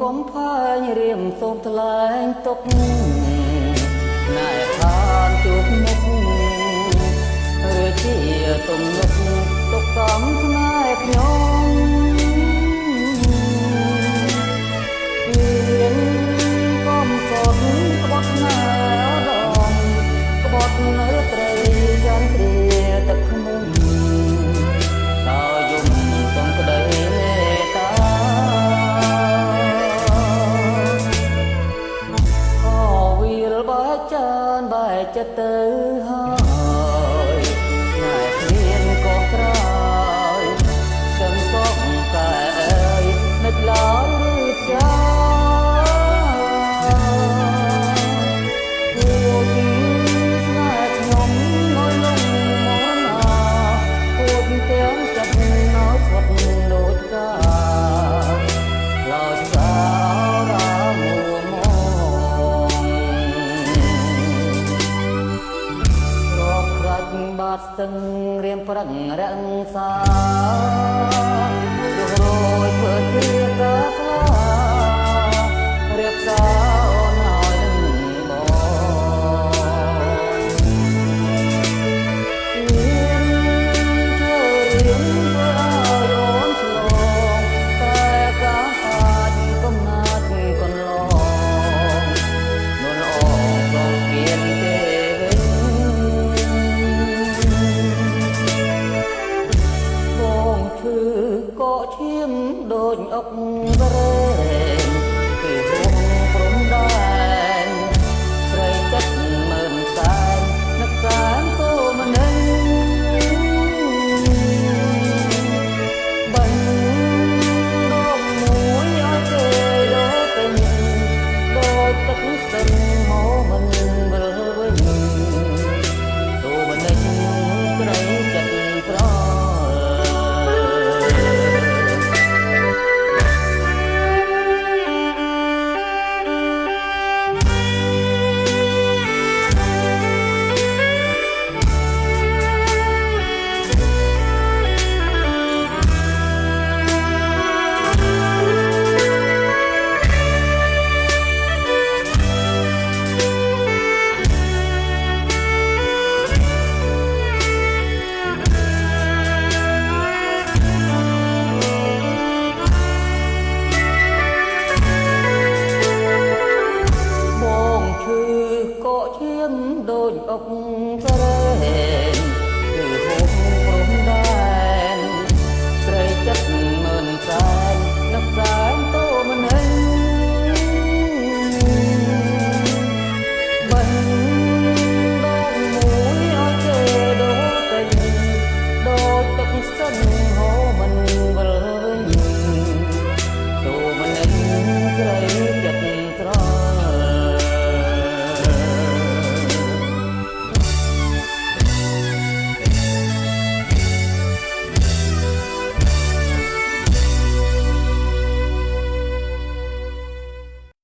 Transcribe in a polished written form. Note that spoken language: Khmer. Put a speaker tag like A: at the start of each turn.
A: កុំផែងរៀមសូមថ្លែងទុកណែខានជួបមុខឬជាទំនុកទុកកំស្នេហ៍ខ្ញុំរៀនកុំកត់ក្បត់ណែដងក្បត់នៅត្រីយ៉ាងគ្រាទឹកខ្មុំតើយំសុំក្តីមេត្តាអូវិលបែកចានបែកចិត្តទៅហើយណែគ្មានក៏ក្រោយចឹងសក់តែអើយនឹកឡើយឬចាបាត់ស្ទឹងរៀមប្រឹងរក្សារយធ្វើជាកាខ្លារៀបការអូនហើយនឹងបងរៀនជួយរៀនធ្វើឲ្យអូនឆ្លងតែការអាចកំណាត់កន្លងនួនអងក៏គៀនទេកកឈាមដូចអុកក្រែងគឺហួងព្រំដែនស្រីចិត្តមើលសែននឹកសែនគោម្នឹងបាញ់ដងមួយឲ្យគេយកពេញដូចទឹកស្ទឹងមកមិនវិលវិញទូម្នឹងក្រៃចិត្តប្រដូចអុកក្រែងគឺហួង